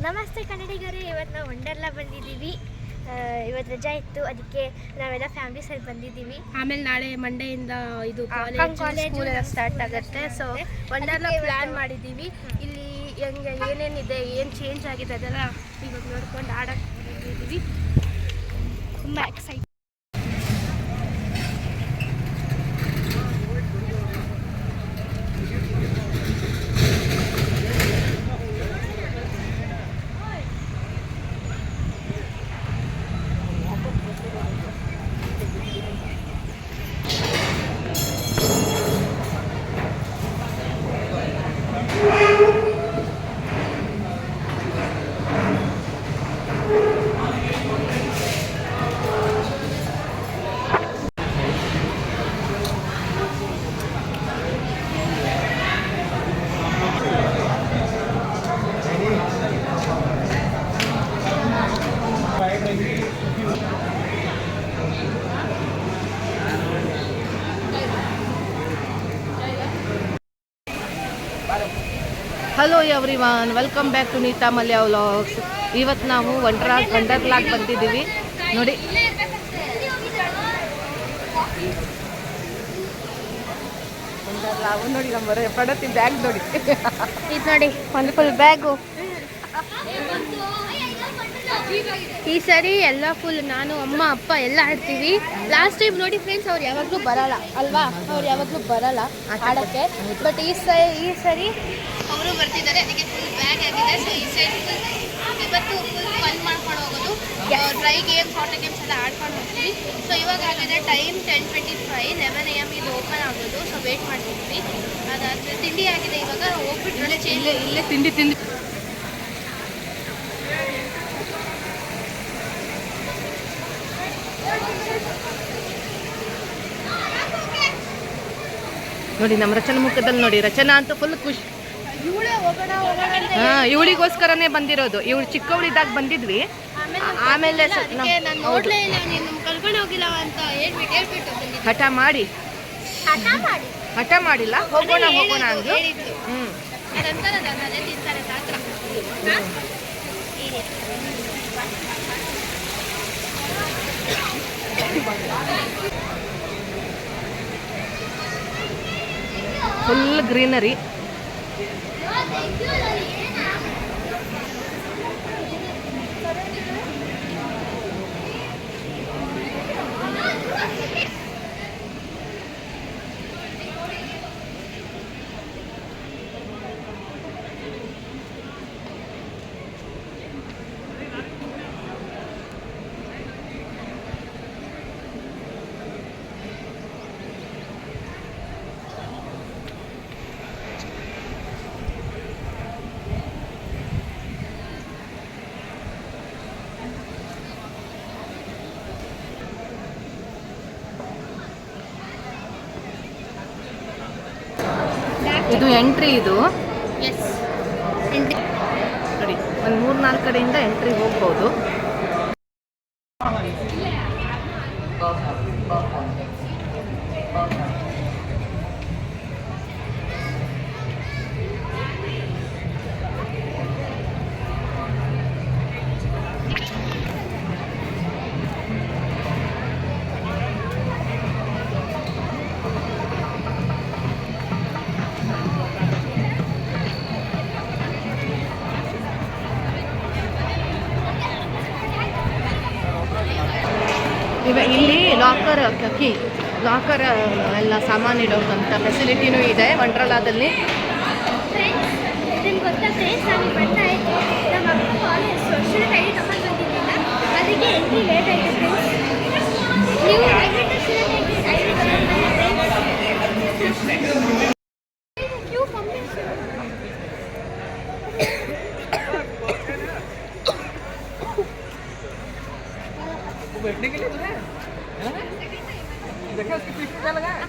ನಮಸ್ತೆ ಕನ್ನಡಿಗರೇ, ಇವತ್ತು ನಾವು ವಂಡರ್ಲಾ ಬಂದಿದ್ದೀವಿ. ಇವತ್ತು ರಜಾ ಇತ್ತು, ಅದಕ್ಕೆ ನಾವೆಲ್ಲ ಫ್ಯಾಮಿಲಿ ಸೈಡ್ ಬಂದಿದ್ದೀವಿ. ಆಮೇಲೆ ನಾಳೆ ಮಂಡೆಯಿಂದ ಇದು ಕಾಲೇಜ್ ಸ್ಟಾರ್ಟ್ ಆಗುತ್ತೆ. ಸೊ ವಂಡರ್ಲಾ ಪ್ಲ್ಯಾನ್ ಮಾಡಿದ್ದೀವಿ. ಇಲ್ಲಿ ಹೆಂಗೆ ಏನೇನಿದೆ, ಏನು ಚೇಂಜ್ ಆಗಿದೆ ಅದೆಲ್ಲ ಇವಾಗ ನೋಡ್ಕೊಂಡು ಆಡಕ್ಕೆ ಬಂದಿದ್ದೀವಿ. ತುಂಬ excite. Hello everyone, welcome back to Neeta Malya vlogs. ಇವತ್ತು ನಾವು ವಂಡರ್ಲಾಗ್ ಬಂದಿದ್ದೀವಿ. ನೋಡಿ, ವಂಡರ್ಲಾಗ್ ನೋಡಿ, ನಮ್ಮ ಪಡತಿ ಬ್ಯಾಗ್ ನೋಡಿ, ಇದು ನೋಡಿ ಒಂದು ಫುಲ್ ಬ್ಯಾಗು. ಈ ಸರಿ ಎಲ್ಲ ಫುಲ್ ನಾನು ಅಮ್ಮ ಅಪ್ಪ ಎಲ್ಲ ಆಡ್ತೀವಿ. ಲಾಸ್ಟ್ ಟೈಮ್ ನೋಡಿ ಫ್ರೆಂಡ್ಸ್, ಅವ್ರು ಯಾವಾಗಲೂ ಬರಲ್ಲ ಅಲ್ವಾ, ಅವ್ರು ಯಾವಾಗಲೂ ಬರಲ್ಲ ಆಡೋಕ್ಕೆ. ಬಟ್ ಈ ಸರಿ ಅವರು ಬರ್ತಿದ್ದಾರೆ, ಅದಕ್ಕೆ ಫುಲ್ ಬ್ಯಾಗ್ ಆಗಿದೆ. ಸೊ ಈ ಸೈಡ್ ಇವತ್ತು ಫುಲ್ ಫನ್ ಮಾಡ್ಕೊಂಡು ಹೋಗೋದು. ಡ್ರೈ ಗೇಮ್ಸ್, ವಾಟರ್ ಗೇಮ್ಸ್ ಎಲ್ಲ ಆಡ್ಕೊಂಡು ಹೋಗ್ತೀವಿ. ಸೊ ಇವಾಗ ಆಗಿದೆ ಟೈಮ್ 10:25, 11 AM ಇದು ಓಪನ್ ಆಗೋದು. ಸೊ ವೇಟ್ ಮಾಡ್ತಿದ್ವಿ. ಅದಾದರೆ ತಿಂಡಿ ಆಗಿದೆ. ಇವಾಗ ಹೋಗ್ಬಿಟ್ಟು ಇಲ್ಲೇ ತಿಂಡಿ ನೋಡಿ, ನಮ್ಮ ರಚನಾ ಮುಖದಲ್ಲಿ ನೋಡಿ. ರಚನಾ ಅಂತೂ ಫುಲ್ ಖುಷಿ. ಇವಳಿಗೋಸ್ಕರನೇ ಬಂದಿರೋದು. ಇವಳು ಚಿಕ್ಕವಳಿದ್ದಾಗ ಬಂದಿದ್ವಿ. ಆಮೇಲೆ ನೋಡ್ಲೇ ಇಲ್ಲ, ನೀನು ಕರ್ಕೊಂಡು ಹೋಗಿಲ್ಲ ಅಂತ ಹೇಳ್ಬಿಟ್ಟು ಹಠ ಮಾಡಿಲ್ಲ, ಹೋಗೋಣ ಅಂದ್ರು. Full greenery. ಇದು ಎಂಟ್ರಿ. ಇದು ನೋಡಿ, ಒಂದು 3-4 ಕಡೆಯಿಂದ ಎಂಟ್ರಿ ಹೋಗ್ಬೋದು. ಇಲ್ಲಿ ಲಾಕರ್ ಎಲ್ಲ ಸಾಮಾನು ಇಡೋಕ್ಕಂಥ ಫೆಸಿಲಿಟಿನೂ ಇದೆ ವಂಡರ್ಲಾದಲ್ಲಿ. ನಿಮ್ಗೆ ಗೊತ್ತಾ ಫ್ರೆಂಡ್ಸ್, ನಾನು ಬರ್ತಾ ಇತ್ತು, ನಮ್ಮ ಅಪ್ಪ ಕಾಲೇಜ್ ಸೋಷಿಯಲ್ ಐಡಿ ತಗೊಂಡು ಬಂದಿದ್ದಿಲ್ಲ, ಅದಕ್ಕೆ ಎಂಟ್ರಿ ಲೇಟ್ ಆಯಿತು ಫ್ರೆಂಡ್ಸ್. ನೀವು ಐಡಿ बैठने के लिए है देखा उसके पीछे क्या लगा है?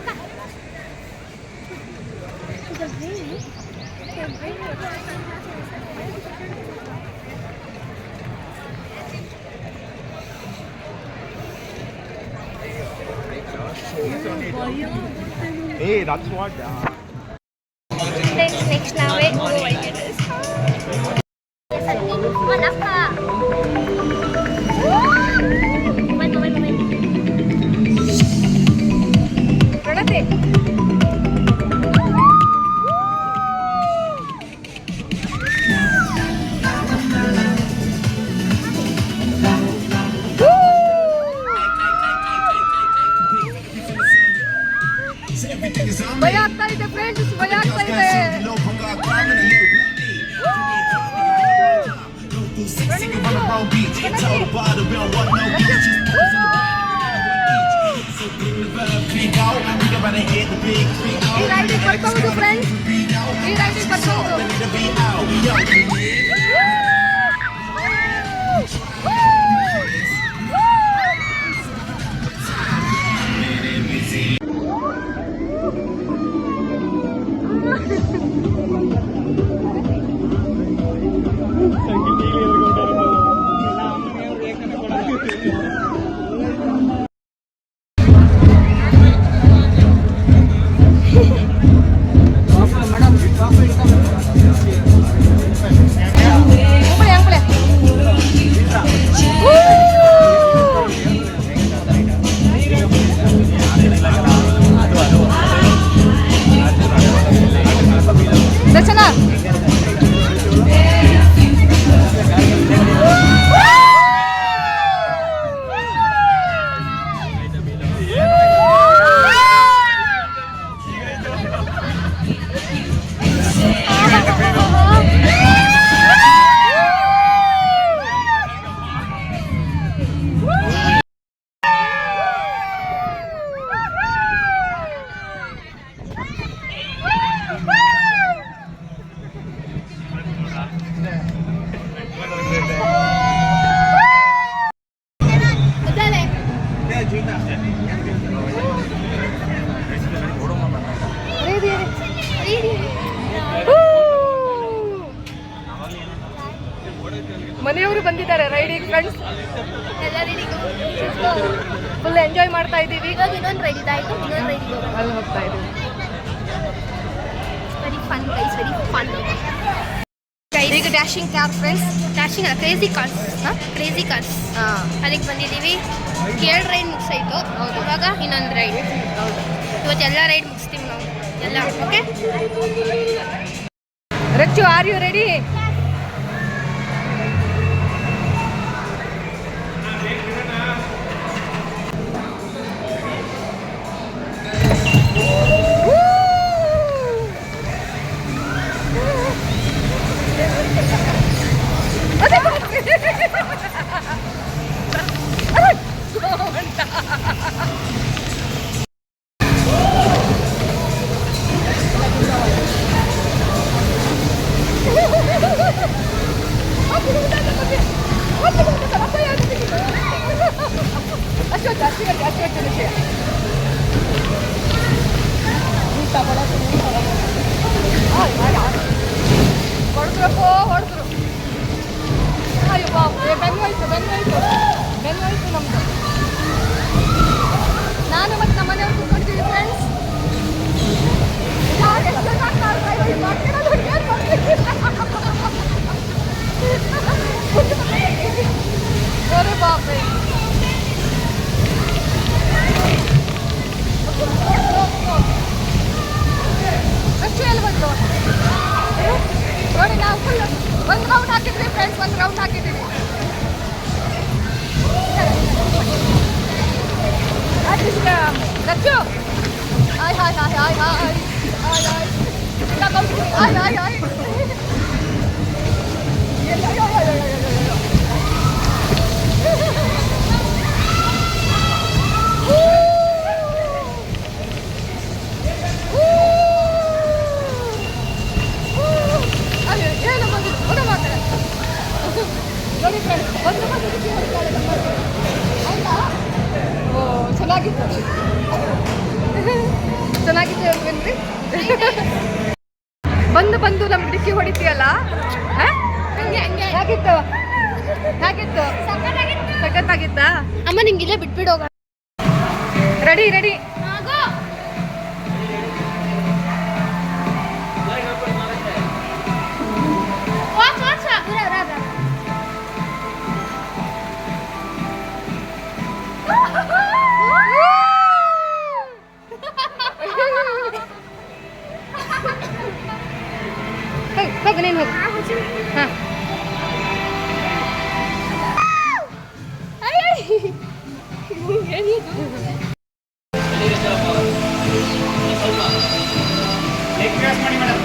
Hey, that's what. Next now, wait. ಈ ರೈಡಿಗೆ ಬರ್ಕೋಬೋದು ಫ್ರೆಂಡ್ಸ್, ಈ ರೈಡಿಗೆ ಬರ್ಕೋಬೋದು. ರಚನಾ ಮನೆಯವರು ಬಂದಿದ್ದಾರೆ ರೈಡಿಂಗ್ ಫ್ರೆಂಡ್ಸ್, ಎಲ್ಲ ರೆಡಿಗೆ ಫುಲ್ ಎಂಜಾಯ್ ಮಾಡ್ತಾ ಇದ್ದೀವಿ. ಇವಾಗ ಇನ್ನೊಂದು ರೈಡ್ ಇದಾಯಿತು, ಇನ್ನೊಂದು ರೈಡಿಗೆ ಅಲ್ಲಿ ಹೋಗ್ತಾ ಇದ್ದೀವಿ. Very fun guys, very fun. ಈಗ ಡ್ಯಾಶಿಂಗ್ ಕಾರ್ ಫ್ರೆಂಡ್ಸ್, ಡ್ಯಾಶಿಂಗ್ ಅಲ್ಲ, ಕ್ರೇಜಿ ಕಾರ್ಸ್. ಕ್ರೇಜಿ ಕಾರ್ಸ್ ಅದಕ್ಕೆ ಬಂದಿದ್ದೀವಿ. 2 ರೈಡ್ ಮುಗಿಸಾಯ್ತು, ಇವಾಗ ಇನ್ನೊಂದು ರೈಡ್. ಹೌದು. ಇವತ್ತು ಎಲ್ಲ ರೈಡ್ ಮುಗಿಸ್ತೀವಿ ನಾವು ಎಲ್ಲ. Okay Rachu, are you ready? ಹೊಡೆದ್ರಪ್ಪೋ ಹೊಡೆದ್ರು. ಅಯ್ಯೋ ಬೆಂಗಾಯ್ತು ಬೆಂಗಾಯ್ತು ಬೆಂಗಾಯ್ತು ನಮ್ದು. ನಾನು ಮತ್ತು ನಮ್ಮ ಮನೆಯವ್ರು ಕೂತ್ಕೊಂಡಿದ್ದೀವಿ ಫ್ರೆಂಡ್ಸ್. ಅರೆ ಬಾಪ್ರೆ, ಎಷ್ಟು ಎಲ್ಲಿ ಬಂತು ನೋಡಿ. ನಾವು ಫುಲ್ ಒಂದು ರೌಂಡ್ ಹಾಕಿದ್ವಿ ಫ್ರೆಂಡ್ಸ್, ಒಂದು ರೌಂಡ್ ಹಾಕಿದ್ದೀವಿ. Rachchu hi hi hi hi hi hi hi hi hi hi. ನೋಡಿ ಫ್ರೆಂಡ್ಸ್, ಒಂದು ಓ ಚೆನ್ನಾಗಿತ್ತು, ಚೆನ್ನಾಗಿತ್ತು ಅಲ್ವೇನ್ರಿ? ಬಂದು ನಮ್ಗೆ ಡಿಕ್ಕಿ ಹೊಡಿತೀಯಲ್ಲ, ಹೇಗಿತ್ತು ಹೇಗಿತ್ತು? ಸಖತ್ತಾಗಿತ್ತಾ? ಅಮ್ಮ ನಿಂಗಿಲ್ಲೇ ಬಿಟ್ಬಿಡು ಹೋಗೋಣ. Ready ready. ಹೋಗು ನೀನು ಹೋಗು. ಹಾಂ ಮಾಡಿ ಮೇಡಮ್.